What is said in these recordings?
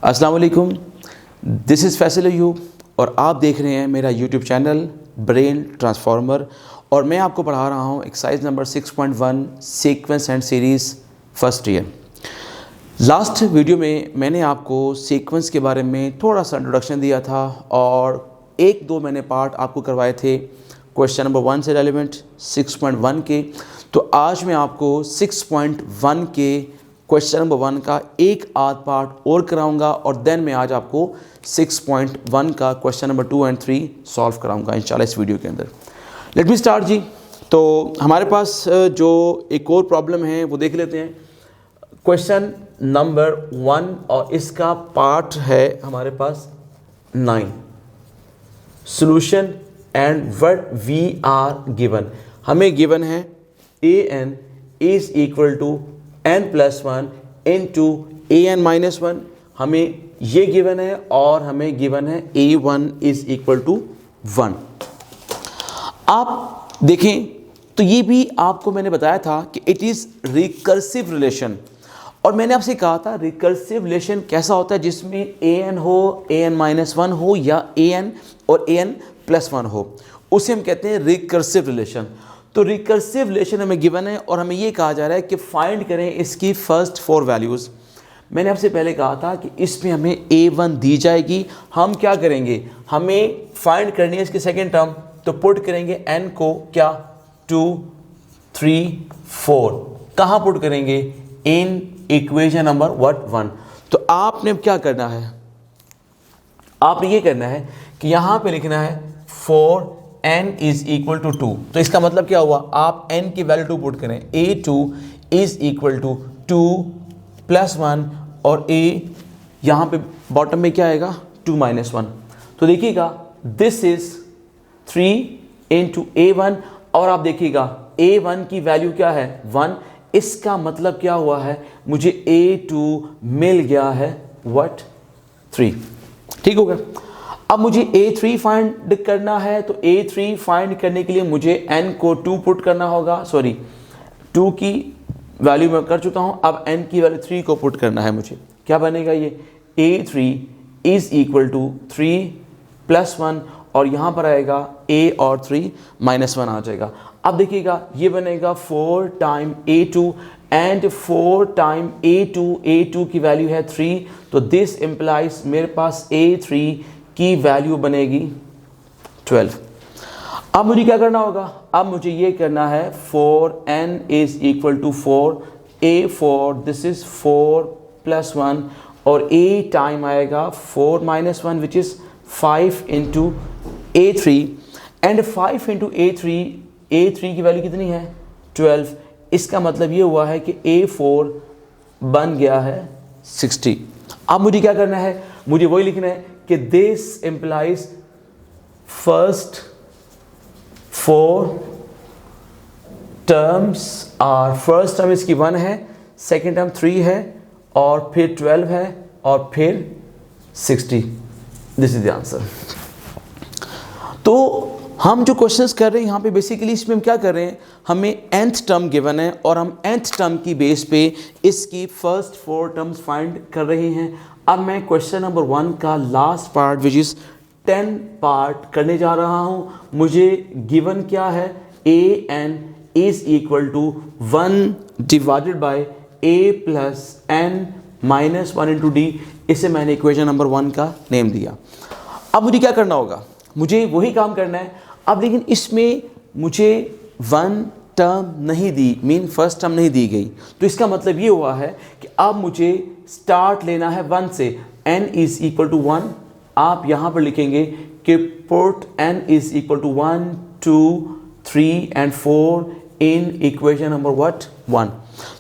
अस्सलाम वालेकुम, this is Faisal Ayub और आप देख रहे हैं मेरा यूट्यूब चैनल ब्रेन ट्रांसफार्मर। और मैं आपको पढ़ा रहा हूँ exercise number 6.1 sequence and series first year. Last video में मैंने आपको सीक्वेंस के बारे में थोड़ा सा इंट्रोडक्शन दिया था और एक दो मैंने पार्ट आपको करवाए थे क्वेश्चन नंबर 1 से रेलिवेंट 6.1 के। तो आज मैं आपको 6.1 के क्वेश्चन नंबर 1 का एक आध पार्ट और कराऊंगा और देन मैं आज आपको 6.1 का क्वेश्चन नंबर 2 एंड 3 सॉल्व कराऊंगा इंशाल्लाह इस वीडियो के अंदर। लेट मी स्टार्ट जी। तो हमारे पास जो एक और प्रॉब्लम है वो देख लेते हैं। क्वेश्चन नंबर 1 और इसका पार्ट है हमारे पास 9 solution and what we are given. हमें गिवन है an is equal to n+1 into an-1। हमें ये गिवन है और हमें गिवन है a1 इज इक्वल टू 1। आप देखें तो ये भी आपको मैंने बताया था कि इट इज़ रिकर्सिव रिलेशन। और मैंने आपसे कहा था रिकर्सिव रिलेशन कैसा होता है जिसमें an हो, an-1 हो या an और an+1 हो, उसे हम कहते हैं रिकर्सिव रिलेशन। तो रिकर्सिव रिलेशन हमें गिवन है और हमें ये कहा जा रहा है कि फाइंड करें इसकी फर्स्ट 4 वैल्यूज़। मैंने आपसे पहले कहा था कि इसमें हमें a1 दी जाएगी। हम क्या करेंगे, हमें फाइंड करनी है इसकी सेकेंड टर्म। तो पुट करेंगे n को क्या 2 3 4 कहाँ पुट करेंगे, इन इक्वेशन नंबर 1। तो आपने क्या करना है, आपने ये करना है कि यहाँ पे लिखना है 4n इज इक्वल टू 2। तो इसका मतलब क्या हुआ, आप n की वैल्यू 2 पुट करें, a2 इज इक्वल टू 2+1 और a यहाँ पे बॉटम में क्या आएगा 2-1। तो देखिएगा दिस इज 3 इंटू a1 और आप देखिएगा a1 की वैल्यू क्या है 1। इसका मतलब क्या हुआ है, मुझे a2 मिल गया है 3। ठीक हो गया। अब मुझे a3 फाइंड करना है। तो a3 फाइंड करने के लिए मुझे n को 2 पुट करना होगा। 2 की वैल्यू मैं कर चुका हूँ, अब n की वैल्यू 3 को पुट करना है मुझे। क्या बनेगा ये a3 इज इक्वल टू 3+1 और यहाँ पर आएगा a और 3-1 आ जाएगा। अब देखिएगा ये बनेगा 4 time a2 and 4 time a2 की वैल्यू है 3। तो दिस इम्प्लाइज मेरे पास a3 की वैल्यू बनेगी 12। अब मुझे क्या करना होगा, अब मुझे ये करना है 4n is equal to 4 a4 this is 4+1 और a टाइम आएगा 4-1 which is 5 into a3 and 5 into a3 की वैल्यू कितनी है 12। इसका मतलब ये हुआ है कि a4 बन गया है 60। अब मुझे क्या करना है, मुझे वही लिखना है कि this implies first 4 terms are, first term इसकी 1 है, सेकेंड टर्म 3 है और फिर 12 है और फिर 60। This is the answer. तो हम जो क्वेश्चंस कर रहे हैं यहाँ पे बेसिकली इसमें हम क्या कर रहे हैं, हमें nth टर्म गिवन है और हम nth टर्म की बेस पे इसकी फर्स्ट 4 टर्म्स फाइंड कर रहे हैं। अब मैं क्वेश्चन नंबर 1 का last part which is 10 part करने जा रहा हूँ। मुझे गिवन क्या है, an is equal to 1 divided by a plus n-1 into d। इसे मैंने इक्वेशन नंबर 1 का नेम दिया। अब मुझे क्या करना होगा, मुझे वही काम करना है। अब लेकिन इसमें मुझे 1 टर्म नहीं दी, मीन फर्स्ट टर्म नहीं दी गई। तो इसका मतलब ये हुआ है कि अब मुझे स्टार्ट लेना है 1 से। n इज इक्वल टू 1 आप यहाँ पर लिखेंगे कि put n is equal to 1 2 3 and 4 in equation number 1।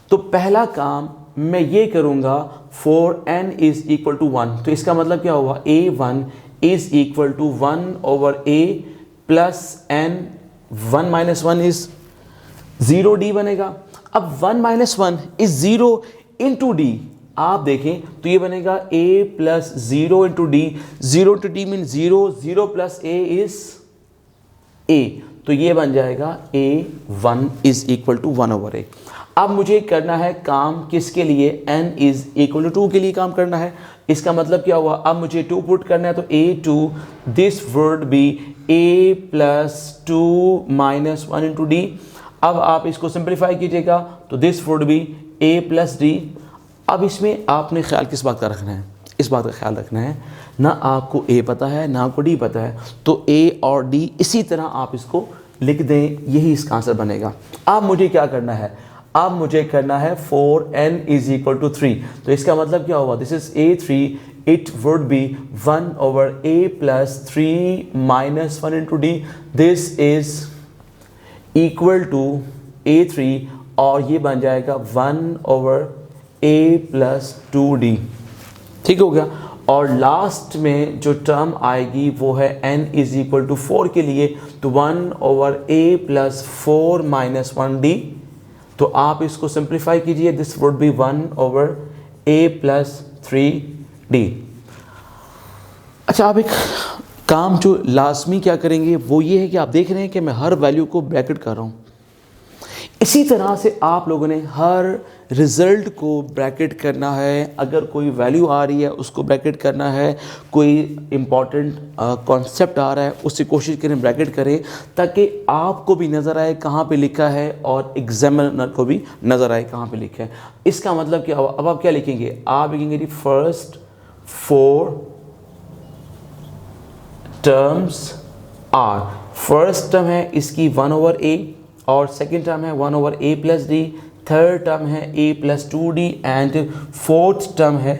तो पहला काम मैं ये करूँगा 4n इज इक्वल टू 1। तो इसका मतलब क्या हुआ, a1 is equal to 1 over a plus n 1-1 is 0d बनेगा। अब 1-1 इज 0 इंटू d, आप देखें तो ये बनेगा a plus 0 into d। 0 into d mean 0 plus a is a। तो ये बन जाएगा a1 is equal to 1 over a। अब मुझे करना है काम किसके लिए, n इज इक्वल टू 2 के लिए काम करना है। इसका मतलब क्या हुआ, अब मुझे 2 पुट करना है तो a2 this would be a plus 2 minus 1 into D. अब आप इसको सिंप्लीफाई कीजिएगा तो this would be a plus D. अब इसमें आपने ख्याल किस बात का रखना है, इस बात का ख्याल रखना है, ना आपको a पता है ना आपको d पता है, तो a और d इसी तरह आप इसको लिख दें, यही इसका आंसर बनेगा। अब मुझे क्या करना है, अब मुझे करना है 4n इज इक्वल टू 3, तो इसका मतलब क्या हुआ, this is a3, it would be 1 over a plus 3 minus 1 into D, this is equal to a3 और ये बन जाएगा 1 ओवर a प्लस 2d। ठीक हो गया। और लास्ट में जो टर्म आएगी वो है n इज इक्वल टू 4 के लिए, तो 1 over a plus 4 minus 1d। तो आप इसको सिंप्लीफाई कीजिए, this would be 1 over a plus 3d। अच्छा, आप एक काम जो लाजमी क्या करेंगे वो ये है कि आप देख रहे हैं कि मैं हर वैल्यू को ब्रैकेट कर रहा हूँ। इसी तरह से आप लोगों ने हर रिज़ल्ट को ब्रैकेट करना है। अगर कोई वैल्यू आ रही है उसको ब्रैकेट करना है, कोई इम्पॉर्टेंट कॉन्सेप्ट आ रहा है उससे कोशिश करें ब्रैकेट करें, ताकि आपको भी नज़र आए कहाँ पे लिखा है और एग्जामिनर को भी नज़र आए कहाँ पे लिखा है। इसका मतलब क्या हुआ, अब आप क्या लिखेंगे, आप लिखेंगे जी first 4 terms are, first term है इसकी 1 ओवर a और सेकेंड टर्म है 1 over a plus D, third term है a plus 2d and fourth term है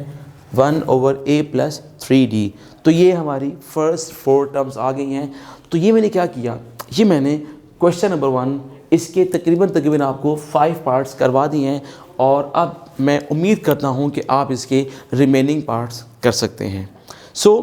1 ओवर a प्लस 3d। तो ये हमारी फर्स्ट 4 टर्म्स आ गई हैं। तो ये मैंने क्या किया, ये मैंने क्वेश्चन नंबर 1 इसके तकरीबन आपको 5 पार्ट्स करवा दिए हैं और अब मैं उम्मीद करता हूँ कि आप इसके रिमेनिंग पार्ट्स कर सकते हैं। सो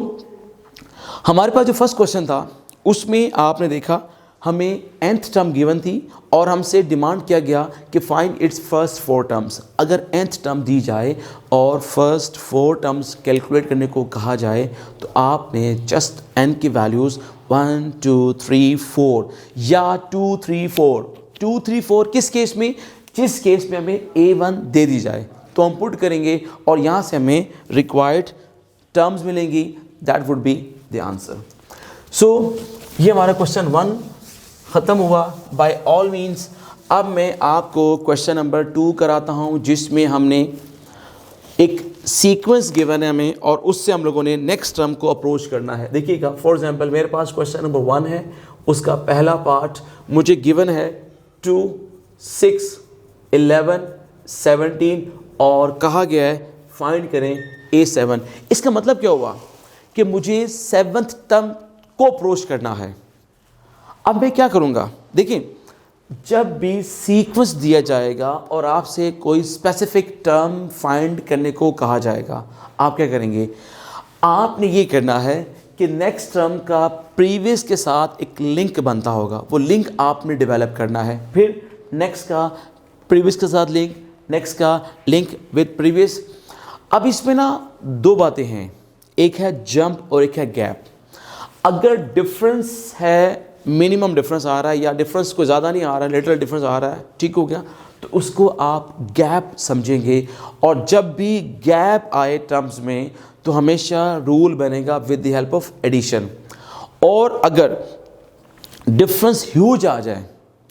हमारे पास जो फर्स्ट क्वेश्चन था उसमें आपने देखा हमें nth टर्म गिवन थी और हमसे डिमांड किया गया कि फाइंड इट्स फर्स्ट 4 टर्म्स। अगर nth टर्म दी जाए और फर्स्ट 4 टर्म्स कैलकुलेट करने को कहा जाए तो आपने जस्ट n की वैल्यूज़ 1 2 3 4 या 2 3 4 2 3 4 किस केस में, जिस केस में हमें a1 दे दी जाए तो हम पुट करेंगे और यहाँ से हमें रिक्वायर्ड टर्म्स मिलेंगी, that would be the answer. So ये हमारा क्वेश्चन 1 ख़त्म हुआ। बाय ऑल मीन्स अब मैं आपको क्वेश्चन नंबर 2 कराता हूँ, जिसमें हमने एक सीक्वेंस गिवन है हमें और उससे हम लोगों ने नेक्स्ट टर्म को अप्रोच करना है। देखिएगा, फॉर एग्जांपल मेरे पास क्वेश्चन नंबर 1 है, उसका पहला पार्ट मुझे गिवन है 2 6 11 17 और कहा गया है फाइंड करें a7। इसका मतलब क्या हुआ कि मुझे 7th टर्म को अप्रोच करना है। अब मैं क्या करूँगा, देखिए जब भी सीक्वेंस दिया जाएगा और आपसे कोई स्पेसिफिक टर्म फाइंड करने को कहा जाएगा, आप क्या करेंगे, आपने ये करना है कि नेक्स्ट टर्म का प्रीवियस के साथ एक लिंक बनता होगा, वो लिंक आपने डेवलप करना है। फिर नेक्स्ट का प्रीवियस के साथ लिंक, नेक्स्ट का लिंक विद प्रीवियस। अब इसमें ना 2 बातें हैं, एक है जंप और एक है गैप। अगर डिफरेंस है, मिनिमम डिफरेंस आ रहा है या डिफरेंस कोई ज़्यादा नहीं आ रहा है, लिटिल डिफरेंस आ रहा है, ठीक हो गया, तो उसको आप गैप समझेंगे। और जब भी गैप आए टर्म्स में तो हमेशा रूल बनेगा with the help of addition. और अगर डिफरेंस ह्यूज आ जाए,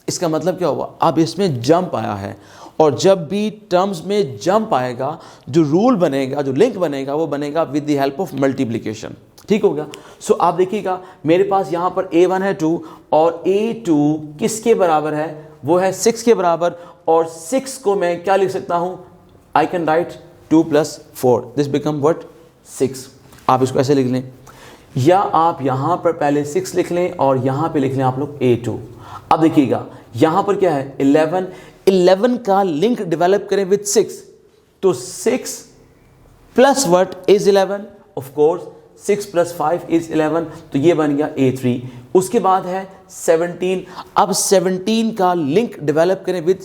इसका मतलब क्या हुआ, अब इसमें जंप आया है और जब भी टर्म्स में जंप आएगा जो रूल बनेगा, जो लिंक बनेगा, वो बनेगा with the help of multiplication. ठीक हो गया। सो आप देखिएगा मेरे पास यहाँ पर a1 है 2 और a2 किसके बराबर है, वो है 6 के बराबर। और 6 को मैं क्या लिख सकता हूँ, I can write 2 + 4, this become what 6। आप इसको ऐसे लिख लें, या आप यहाँ पर पहले 6 लिख लें और यहाँ पे लिख लें आप लोग a2। अब देखिएगा यहाँ पर क्या है 11 का लिंक डेवलप करें विद 6, तो 6 plus what is 11, of course 6 + 5 is 11, तो ये बन गया a3। उसके बाद है 17, अब 17 का लिंक डेवलप करें विद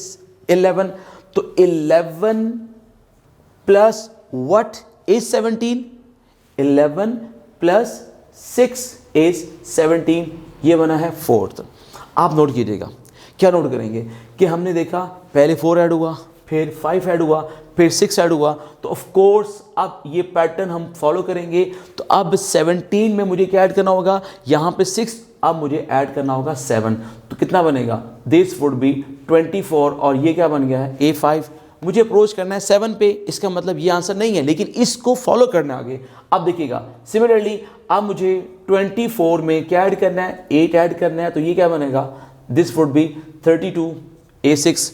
11, तो 11 plus what is 17, 11 plus 6 is 17, ये बना है 4th। आप नोट कीजिएगा, क्या नोट करेंगे कि हमने देखा पहले 4 ऐड हुआ, फिर 5 ऐड हुआ, फिर 6 ऐड हुआ, तो ऑफ कोर्स अब ये पैटर्न हम फॉलो करेंगे। तो अब 17 में मुझे क्या ऐड करना होगा, यहाँ पे 6, अब मुझे ऐड करना होगा 7, तो कितना बनेगा, दिस वुड बी 24, और ये क्या बन गया है A5। मुझे अप्रोच करना है 7 पे, इसका मतलब ये आंसर नहीं है, लेकिन इसको फॉलो करना है आगे। अब देखिएगा सिमिलरली अब मुझे 24 में क्या ऐड करना है, 8 ऐड करना है, तो ये क्या बनेगा, दिस वुड बी 32 A6,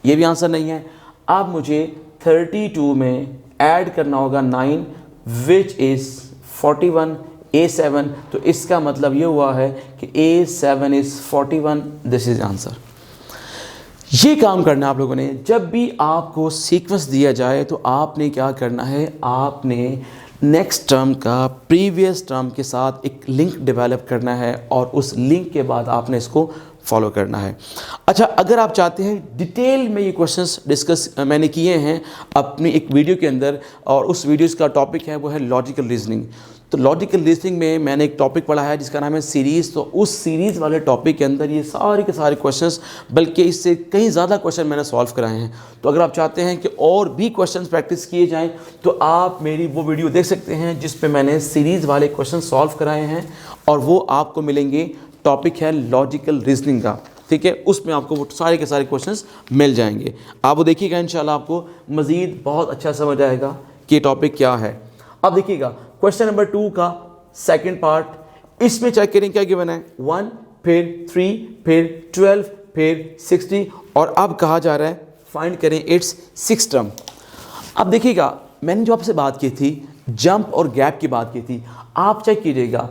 ये भी आंसर नहीं है। अब मुझे 32 में ऐड करना होगा 9 विच इज़ 41 A7, तो इसका मतलब ये हुआ है कि A7 is 41, this is answer. ये काम करना है आप लोगों ने। जब भी आपको सीक्वेंस दिया जाए तो आपने क्या करना है, आपने नेक्स्ट टर्म का प्रीवियस टर्म के साथ एक लिंक डेवलप करना है और उस लिंक के बाद आपने इसको फॉलो करना है। अच्छा, अगर आप चाहते हैं डिटेल में ये क्वेश्चंस डिस्कस मैंने किए हैं अपनी एक वीडियो के अंदर, और उस वीडियोस का टॉपिक है वो है लॉजिकल रीजनिंग। तो लॉजिकल रीजनिंग में मैंने एक टॉपिक पढ़ा है जिसका नाम है सीरीज़। तो उस सीरीज़ वाले टॉपिक के अंदर ये सारे के सारे क्वेश्चंस, बल्कि इससे कहीं ज़्यादा क्वेश्चन मैंने सॉल्व कराए हैं। तो अगर आप चाहते हैं कि और भी क्वेश्चंस प्रैक्टिस किए जाएं तो आप मेरी वो वीडियो देख सकते हैं जिस पे मैंने सीरीज़ वाले क्वेश्चन सॉल्व कराए हैं, और वो आपको मिलेंगे। टॉपिक है लॉजिकल रीजनिंग का, ठीक है, उसमें आपको वो सारे के सारे क्वेश्चंस मिल जाएंगे। आप वो देखिएगा, इंशाल्लाह आपको मज़ीद बहुत अच्छा समझ आएगा कि टॉपिक क्या है। अब देखिएगा क्वेश्चन नंबर 2 का सेकंड पार्ट, इसमें चेक करें क्या गिवन है, 1 फिर 3 फिर 12 फिर 60, और अब कहा जा रहा है फाइंड करें इट्स 6 टर्म। अब देखिएगा मैंने जो आपसे बात की थी, जंप और गैप की बात की थी, आप चेक कीजिएगा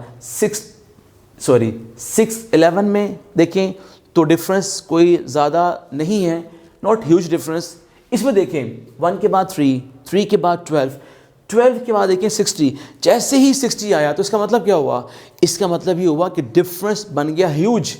6-11 में देखें तो डिफरेंस कोई ज़्यादा नहीं है, नॉट ह्यूज डिफरेंस। इसमें देखें 1 के बाद 3, 3 के बाद 12 के बाद देखें 60। जैसे ही 60 आया तो इसका मतलब क्या हुआ, इसका मतलब ये हुआ कि डिफरेंस बन गया ह्यूज।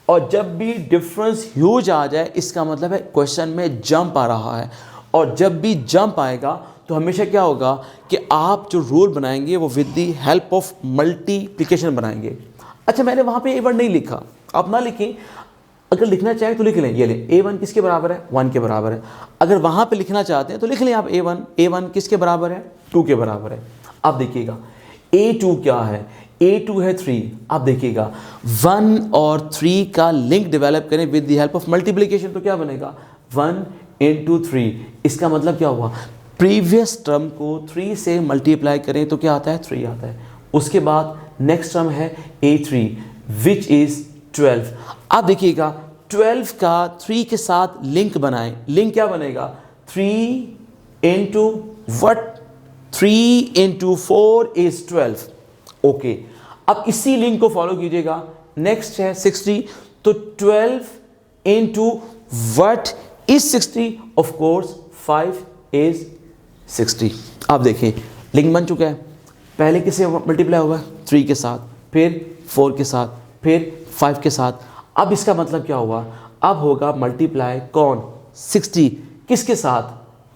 और जब भी डिफरेंस ह्यूज आ जाए इसका मतलब है क्वेश्चन में जंप आ रहा है, और जब भी जंप आएगा तो हमेशा क्या होगा कि आप जो रूल बनाएंगे वो with the help of multiplication बनाएंगे। अच्छा, मैंने वहाँ पे A1 नहीं लिखा, आप ना लिखें, अगर लिखना चाहें तो लिख लें, ये लें A1 किसके बराबर है, 1 के बराबर है। अगर वहाँ पे लिखना चाहते हैं तो लिख लें आप A1 किसके बराबर है, 2 के बराबर है। अब देखिएगा A2 क्या है, A2 है 3। अब देखिएगा 1 और 3 का लिंक डेवलप करें with the help of multiplication, तो क्या बनेगा 1 × 3। इसका मतलब क्या हुआ, प्रीवियस टर्म को 3 से मल्टीप्लाई करें तो क्या आता है, 3 आता है। उसके बाद नेक्स्ट टर्म है A3 विच इज़ 12। अब देखिएगा 12 का 3 के साथ लिंक बनाएं, लिंक क्या बनेगा, 3 × what, 3 × 4 is 12। ओके, अब इसी लिंक को फॉलो कीजिएगा। नेक्स्ट है 60, तो 12 × what is 60, of course 5 is 60। अब देखिए लिंक बन चुका है, पहले किससे मल्टीप्लाई हुआ, 3 के साथ, फिर 4 के साथ, फिर 5 के साथ। अब इसका मतलब क्या हुआ, अब होगा मल्टीप्लाई कौन, 60 किसके साथ,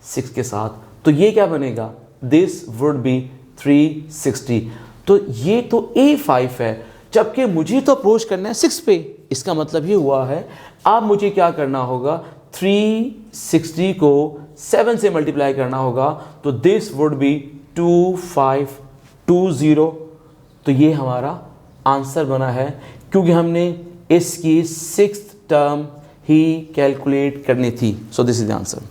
6 के साथ, तो ये क्या बनेगा, दिस वुड बी 360। तो ये तो A5 है, जबकि मुझे तो अप्रोच करना है 6 पे। इसका मतलब ये हुआ है अब मुझे क्या करना होगा, 360 को 7 से मल्टीप्लाई करना होगा, तो दिस वुड बी 2520। तो ये हमारा आंसर बना है, क्योंकि हमने इसकी 6th टर्म ही कैलकुलेट करनी थी। So this is the answer.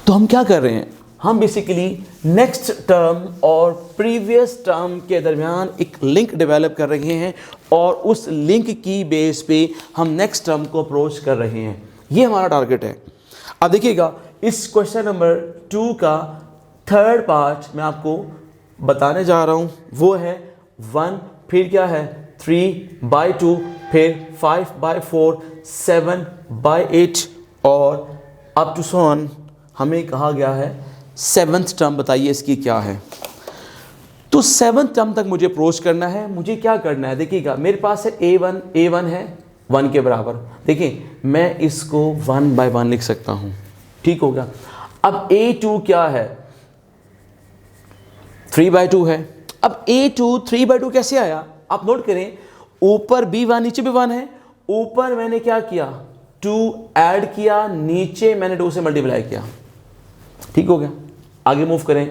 तो हम क्या कर रहे हैं, हम बेसिकली नेक्स्ट टर्म और प्रीवियस टर्म के दरमियान एक लिंक डेवलप कर रहे हैं, और उस लिंक की बेस पे हम नेक्स्ट टर्म को अप्रोच कर रहे हैं। ये हमारा टारगेट है। अब देखिएगा इस क्वेश्चन नंबर 2 का थर्ड पार्ट मैं आपको बताने जा रहा हूँ, वो है 1 फिर क्या है 3/2 फिर 5/4 7/8 और अप टू सो ऑन। हमें कहा गया है 7th टर्म बताइए इसकी क्या है। तो 7th टर्म तक मुझे अप्रोच करना है। मुझे क्या करना है, देखिएगा मेरे पास है A1 है 1 के बराबर। देखिए मैं इसको 1/1 लिख सकता हूँ, ठीक हो गया। अब A2 क्या है, 3/2 है। अब A2 3/2 कैसे आया, आप नोट करें, ऊपर B1 नीचे B1 है। ऊपर मैंने क्या किया, 2 ऐड किया, नीचे मैंने 2 से मल्टीप्लाई किया, ठीक हो गया। आगे मूव करें,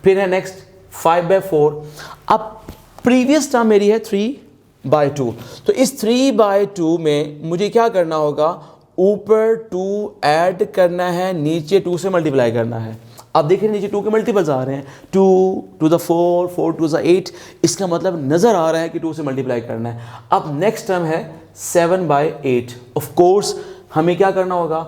फिर है नेक्स्ट 5/4। अब प्रीवियस टर्म मेरी है 3/2, तो इस 3/2 में मुझे क्या करना होगा, ऊपर 2 ऐड करना है, नीचे 2 से मल्टीप्लाई करना है। अब देखिए नीचे 2 के मल्टीपल्स आ रहे हैं, 2 to the 4, 4 to the 8, इसका मतलब नज़र आ रहा है कि 2 से मल्टीप्लाई करना है। अब नेक्स्ट टर्म है 7/8। ऑफ कोर्स हमें क्या करना होगा,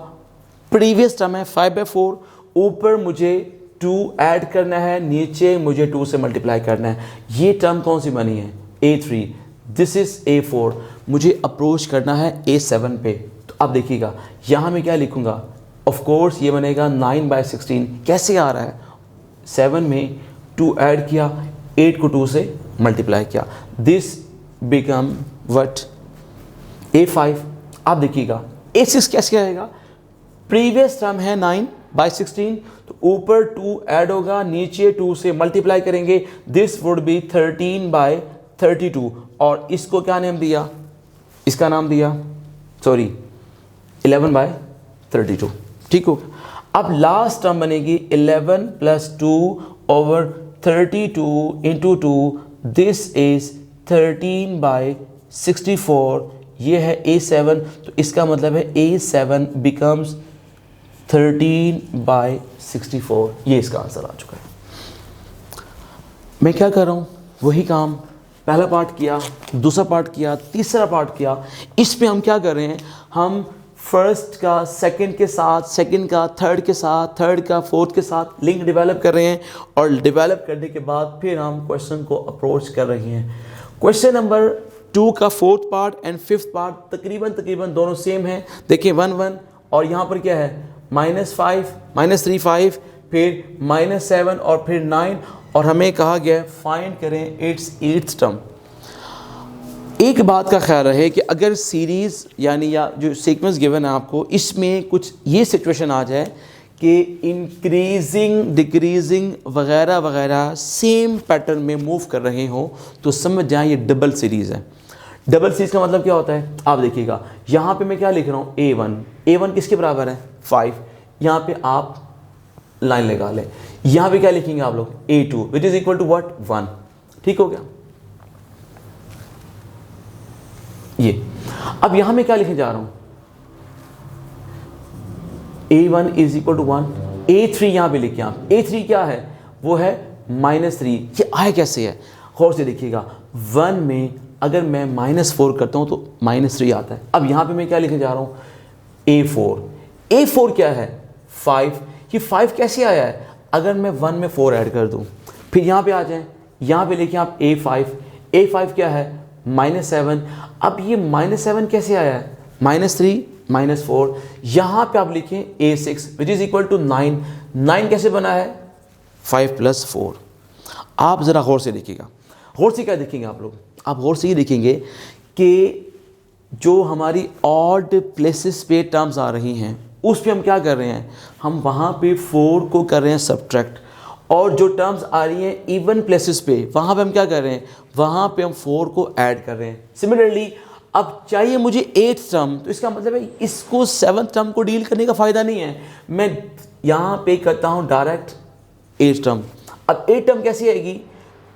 प्रीवियस टर्म है 5/4, ऊपर मुझे 2 ऐड करना है, नीचे मुझे 2 से मल्टीप्लाई करना है। ये टर्म कौन सी बनी है, A3, दिस इज A4, मुझे अप्रोच करना है A7 पे। तो अब देखिएगा यहाँ मैं क्या लिखूँगा, ऑफ कोर्स ये बनेगा 9/16। कैसे आ रहा है, 7 में 2 ऐड किया, 8 को 2 से मल्टीप्लाई किया, दिस बिकम व्हाट, A5। आप देखिएगा A6 कैसे आएगा, प्रीवियस टर्म है 9/16, तो ऊपर 2 ऐड होगा, नीचे 2 से मल्टीप्लाई करेंगे, दिस वुड बी 13/32। और इसको क्या नाम दिया, इसका नाम दिया 11/32, ठीक हो। अब लास्ट टर्म बनेगी 11 + 2/32 × 2, दिस इज 13/64। ये है A7, तो इसका मतलब है A7 बिकम्स 13/64। ये इसका आंसर आ चुका है। मैं क्या कर रहा हूँ, वही काम, पहला पार्ट किया, दूसरा पार्ट किया, तीसरा पार्ट किया। इस पे हम क्या कर रहे हैं, हम फर्स्ट का सेकंड के साथ, सेकंड का थर्ड के साथ, थर्ड का फोर्थ के साथ लिंक डेवलप कर रहे हैं, और डेवलप करने के बाद फिर हम क्वेश्चन को अप्रोच कर रहे हैं। क्वेश्चन नंबर 2 का fourth part and fifth part तकरीबन दोनों सेम है। देखिए 1 1, और यहाँ पर क्या है -5, -3 5, फिर -7 और फिर 9, और हमें कहा गया फाइंड करें इट्स 8th टर्म। एक बात का ख्याल रहे कि अगर सीरीज़ यानी या जो सीक्वेंस गिवन है आपको, इसमें कुछ ये सिचुएशन आ जाए कि इंक्रीजिंग डिक्रीजिंग वगैरह वगैरह सेम पैटर्न में मूव कर रहे हो, तो समझ जाएं ये डबल सीरीज़ है। डबल सीरीज़ का मतलब क्या होता है, आप देखिएगा यहाँ पे मैं क्या लिख रहा हूँ, A1 किसके बराबर है 5, यहाँ पे आप लाइन लगा लें। यहाँ पे क्या लिखेंगे आप लोग, A2 which is equal to what 1, ठीक हो गया। ये अब यहां मैं क्या लिखने जा रहा हूं, A1 is equal to 1, A3 यहां पे लिखिए आप, A3 क्या है, वो है -3। ये आया कैसे है, गौर से देखिएगा, 1 में अगर मैं -4 करता हूं तो -3 आता है। अब यहां पे मैं क्या लिखने जा रहा हूं, A4 क्या है 5। ये 5 कैसे आया है, अगर मैं 1 में 4 ऐड कर दूं। फिर यहां पे आ जाएं, यहां पे लिखिए आप A5 क्या है -7। अब ये -7 कैसे आया है, -3 -4। यहाँ पे आप लिखें A6 which is equal to 9। 9 कैसे बना है, 5 + 4। आप ज़रा गौर से देखिएगा, गौर से क्या देखेंगे आप लोग, आप गौर से ये देखेंगे कि जो हमारी ऑड प्लेसेस पे टर्म्स आ रही हैं, उस पे हम क्या कर रहे हैं, हम वहाँ पे 4 को कर रहे हैं सब्ट्रैक्ट, और जो टर्म्स आ रही हैं इवन प्लेसेस पे, वहाँ पे हम क्या कर रहे हैं, वहाँ पे हम 4 को ऐड कर रहे हैं। सिमिलरली अब चाहिए मुझे 8th टर्म, तो इसका मतलब है इसको 7th टर्म को डील करने का फ़ायदा नहीं है, मैं यहाँ पे करता हूँ डायरेक्ट 8th टर्म। अब 8th टर्म कैसी आएगी,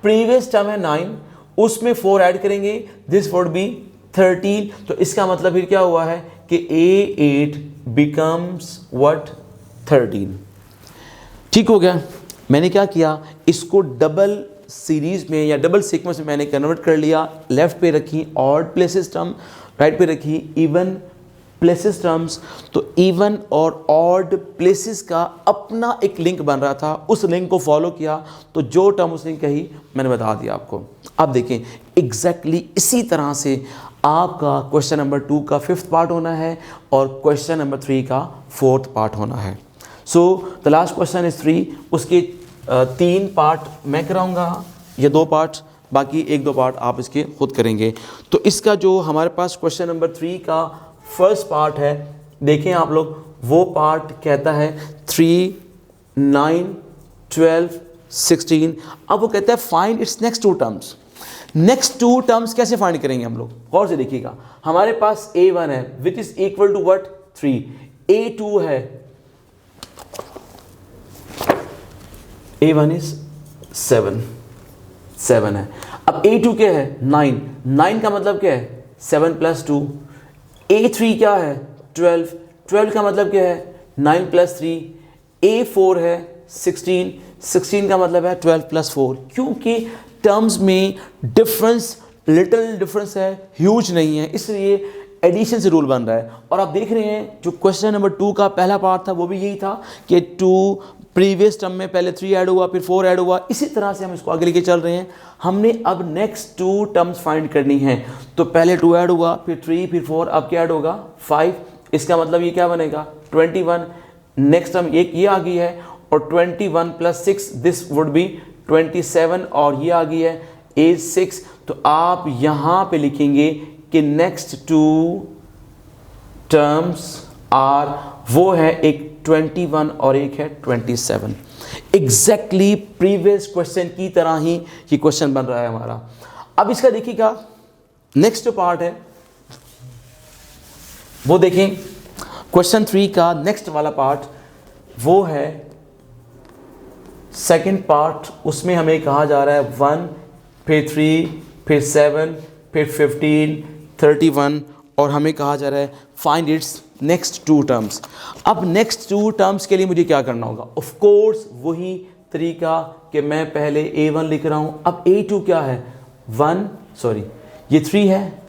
प्रीवियस टर्म है 9, उसमें 4 ऐड करेंगे, दिस वुड बी 13। तो इसका मतलब फिर क्या हुआ है कि A8 बिकम्स व्हाट 13, ठीक हो गया। मैंने क्या किया, इसको डबल सीरीज़ में या डबल सीक्वेंस में मैंने कन्वर्ट कर लिया। लेफ़्ट पे रखी ऑड प्लेसेस टर्म, राइट पे रखी इवन प्लेसेस टर्म्स। तो इवन और ऑड प्लेसेस का अपना एक लिंक बन रहा था, उस लिंक को फॉलो किया, तो जो टर्म उसने कही मैंने बता दिया आपको। अब देखें एग्जैक्टली इसी तरह से आपका क्वेश्चन नंबर 2 का 5th पार्ट होना है और क्वेश्चन नंबर 3 का 4th पार्ट होना है। So the last question is 3, उसके 3 पार्ट मैं कराऊंगा, ये 2 पार्ट, बाकी 1-2 पार्ट आप इसके खुद करेंगे। तो इसका जो हमारे पास क्वेश्चन नंबर 3 का फर्स्ट पार्ट है, देखें आप लोग, वो पार्ट कहता है 3, 9, 12, 16। अब वो कहता है find its next 2 terms. Next 2 terms कैसे फाइंड करेंगे हम लोग, गौर से देखिएगा। हमारे पास A1 है which is equal to what 3, A2 है, A1 इज 7 है। अब A2 क्या है 9 का मतलब क्या है 7 + 2। A3 क्या है 12 का मतलब क्या है 9 + 3। A4 है 16 का मतलब है 12 + 4। क्योंकि टर्म्स में डिफरेंस लिटिल डिफरेंस है, ह्यूज नहीं है, इसलिए एडिशन से रूल बन रहा है। और आप देख रहे हैं जो क्वेश्चन नंबर 2 का पहला पार्ट था वो भी यही था कि 2 प्रीवियस टर्म में पहले 3 ऐड हुआ, फिर 4 ऐड हुआ, इसी तरह से हम इसको आगे लेके चल रहे हैं। हमने अब नेक्स्ट 2 टर्म्स फाइंड करनी है। तो पहले 2 ऐड हुआ, फिर 3, फिर 4, अब क्या ऐड होगा 5। इसका मतलब ये क्या बनेगा 21। नेक्स्ट टर्म एक ये आ गई है, और 21 + 6 दिस वुड बी 27, और ये आ गई है A6। तो आप यहाँ पे लिखेंगे कि नेक्स्ट 2 टर्म्स आर, वो है एक 21 और एक है 27। एग्जैक्टली प्रीवियस क्वेश्चन की तरह ही ये क्वेश्चन बन रहा है हमारा। अब इसका देखिएगा नेक्स्ट जो पार्ट है वो देखें, क्वेश्चन 3 का नेक्स्ट वाला पार्ट वो है सेकंड पार्ट। उसमें हमें कहा जा रहा है 1, फिर 3, फिर 7, फिर 15, 31, और हमें कहा जा रहा है फाइंड इट्स नेक्स्ट 2 टर्म्स। अब नेक्स्ट 2 टर्म्स के लिए मुझे क्या करना होगा, ऑफ कोर्स वही तरीका कि मैं पहले A1 लिख रहा हूँ। अब A2 क्या है 1, सॉरी ये 3 है।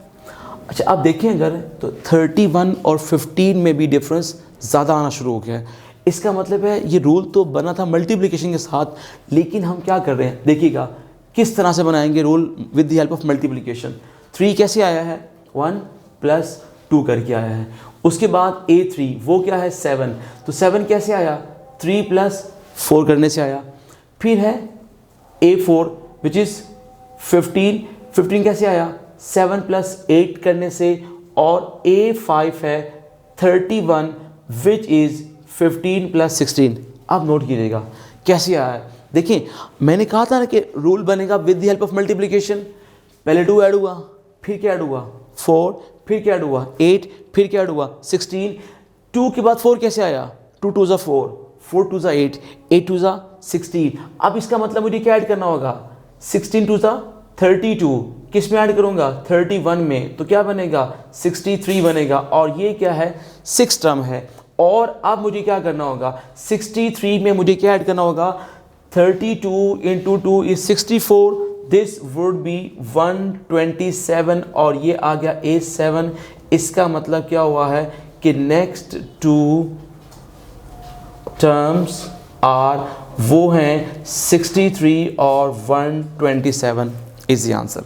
अच्छा अब देखें अगर तो 31 और 15 में भी डिफरेंस ज़्यादा आना शुरू हो गया है। इसका मतलब है ये रूल तो बना था मल्टीप्लिकेशन के साथ, लेकिन हम क्या कर रहे हैं देखिएगा किस तरह से बनाएंगे rule with the help of multiplication. 3 कैसे आया है 1 + 2 करके आया है। उसके बाद A3 वो क्या है 7, तो 7 कैसे आया 3 + 4 करने से आया। फिर है A4 विच इज़ 15 कैसे आया 7 + 8 करने से, और A5 है 31 विच इज़ 15 + 16। अब नोट कीजिएगा कैसे आया है। देखिए मैंने कहा था ना कि रूल बनेगा with the help of multiplication. पहले 2 ऐड हुआ, फिर क्या ऐड हुआ 4, फिर क्या ऐड हुआ 8, फिर क्या ऐड हुआ 16। 2 के बाद 4 कैसे आया 2 × 2 = 4, 4 × 2 = 8, 8 × 2 = 16। अब इसका मतलब मुझे क्या ऐड करना होगा 16 × 2 = 32। किस में ऐड करूँगा 31 में, तो क्या बनेगा 63 बनेगा, और ये क्या है 6 टर्म है। और अब मुझे क्या करना होगा 63 में मुझे क्या ऐड करना होगा 32 × 2 = 64, दिस वुड बी 127, और ये आ गया A7। इसका मतलब क्या हुआ है कि नेक्स्ट 2 टर्म्स आर वो हैं 63 और 127 इज द आंसर।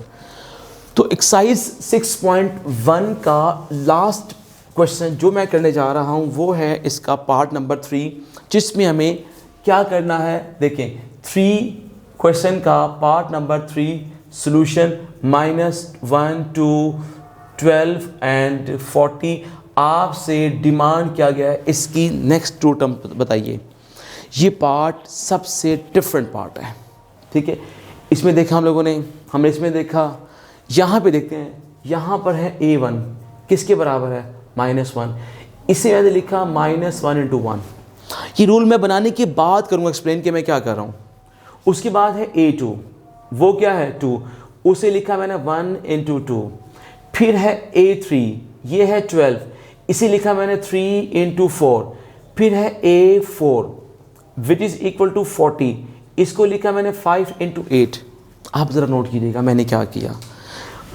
तो एक्सरसाइज 6.1 का लास्ट क्वेश्चन जो मैं करने जा रहा हूँ वो है इसका पार्ट नंबर 3, जिसमें हमें क्या करना है देखें 3 क्वेश्चन का part number 3 solution -1 to 12 and 40। आपसे डिमांड किया गया है इसकी नेक्स्ट 2 टर्म बताइए। ये पार्ट सबसे डिफरेंट पार्ट है, ठीक है। इसमें देखा हम लोगों ने, हमने इसमें देखा, यहाँ पे देखते हैं, यहाँ पर है A1 किसके बराबर है -1। इसे मैंने लिखा -1 × 1। ये रूल मैं बनाने के बाद करूँगा एक्सप्लेन कि मैं क्या कर रहा हूँ। उसके बाद है A2 वो क्या है 2, उसे लिखा मैंने 1 × 2। फिर है A3 ये है 12, इसे लिखा मैंने 3 × 4। फिर है A4 which is equal to 40, इसको लिखा मैंने 5 × 8। आप ज़रा नोट कीजिएगा मैंने क्या किया,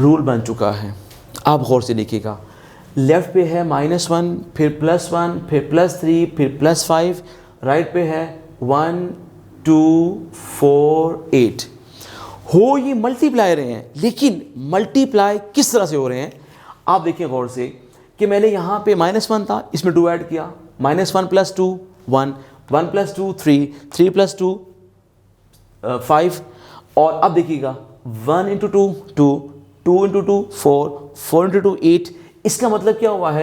रूल बन चुका है। आप गौर से देखिएगा, लेफ़्ट पे है -1, फिर +1, फिर +3, फिर +5, राइट पे है 1 2 4 8। हो ये मल्टीप्लाई रहे हैं, लेकिन मल्टीप्लाई किस तरह से हो रहे हैं आप देखिए गौर से कि मैंने यहाँ पे -1 था, इसमें 2 ऐड किया, -1 + 2 1, 1 + 2 3, 3 + 2 5, और अब देखिएगा 1 × 2 2, 2 × 2 4, 4 × 2 8। इसका मतलब क्या हुआ है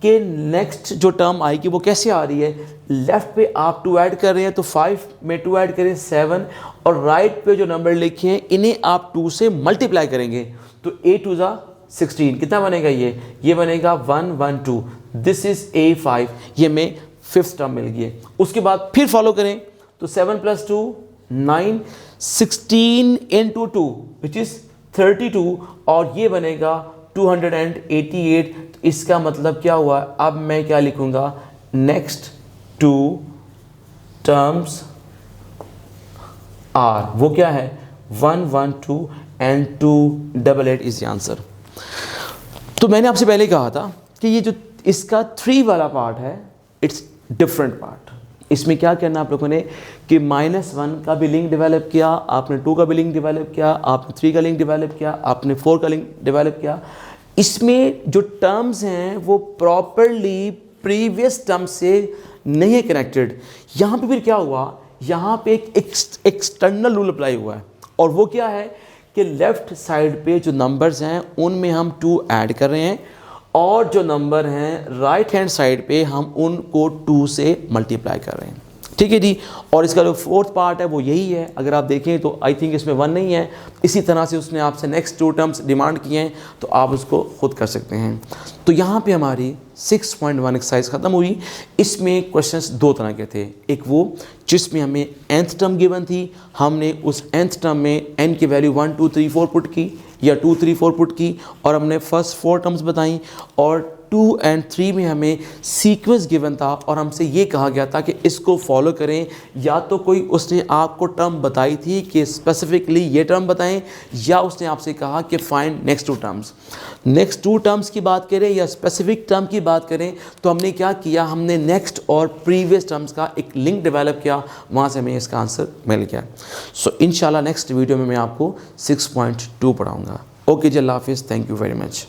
कि नेक्स्ट जो टर्म आएगी वो कैसे आ रही है, लेफ़्ट पे आप 2 ऐड कर रहे हैं तो 5 में 2 ऐड करें 7, और राइट पे जो नंबर लिखे हैं इन्हें आप 2 से मल्टीप्लाई करेंगे तो 8 × 2 = 16 कितना बनेगा ये बनेगा 1 1 2। दिस इज़ A5, ये हमें फिफ्थ टर्म मिल गई है। उसके बाद फिर फॉलो करें तो 7 + 2 9, 16 × 2 विच इज़ 32 और ये बनेगा 288। तो इसका मतलब क्या हुआ, अब मैं क्या लिखूंगा, नेक्स्ट 2 टर्म्स आर, वो क्या है 112 एंड 288 इज द आंसर। तो मैंने आपसे पहले कहा था कि ये जो इसका 3 वाला पार्ट है इट्स डिफरेंट पार्ट। इसमें क्या करना आप लोगों ने कि -1 का भी लिंक डेवलप किया, आपने 2 का भी लिंक डेवलप किया, आपने 3 का लिंक डेवलप किया, आपने 4 का लिंक डेवलप किया। इसमें जो टर्म्स हैं वो प्रॉपरली प्रीवियस टर्म से नहीं है कनेक्टेड। यहाँ पे फिर क्या हुआ, यहाँ पे एक एक्सटर्नल रूल अप्लाई हुआ है और वो क्या है कि लेफ्ट साइड पे जो नंबर्स हैं उनमें हम 2 ऐड कर रहे हैं और जो नंबर हैं राइट हैंड साइड पे हम उनको 2 से मल्टीप्लाई कर रहे हैं। ठीक है जी। और इसका जो फोर्थ पार्ट है वो यही है। अगर आप देखें तो आई थिंक इसमें 1 नहीं है। इसी तरह से उसने आपसे नेक्स्ट 2 टर्म्स डिमांड किए हैं तो आप उसको खुद कर सकते हैं। तो यहाँ पे हमारी 6.1 एक्सरसाइज ख़त्म हुई। इसमें क्वेश्चंस 2 तरह के थे, एक वो जिसमें हमें nth टर्म गिवन थी, हमने उस nth टर्म में n की वैल्यू 1 2 3 4 पुट की या 2 3 4 पुट की और हमने फर्स्ट 4 टर्म्स बताई और 2 और 3 में हमें सीक्वेंस गिवन था और हमसे ये कहा गया था कि इसको फॉलो करें। या तो कोई उसने आपको टर्म बताई थी कि स्पेसिफिकली ये टर्म बताएं या उसने आपसे कहा कि find next 2 terms. Next 2 terms की बात करें या स्पेसिफिक टर्म की बात करें तो हमने क्या किया, हमने नेक्स्ट और प्रीवियस टर्म्स का एक लिंक डेवलप किया, वहाँ से हमें इसका आंसर मिल गया। सो इंशाल्लाह नेक्स्ट वीडियो में मैं आपको 6.2 पढ़ाऊँगा। ओके जी, अल्लाह हाफिज़, थैंक यू वेरी मच।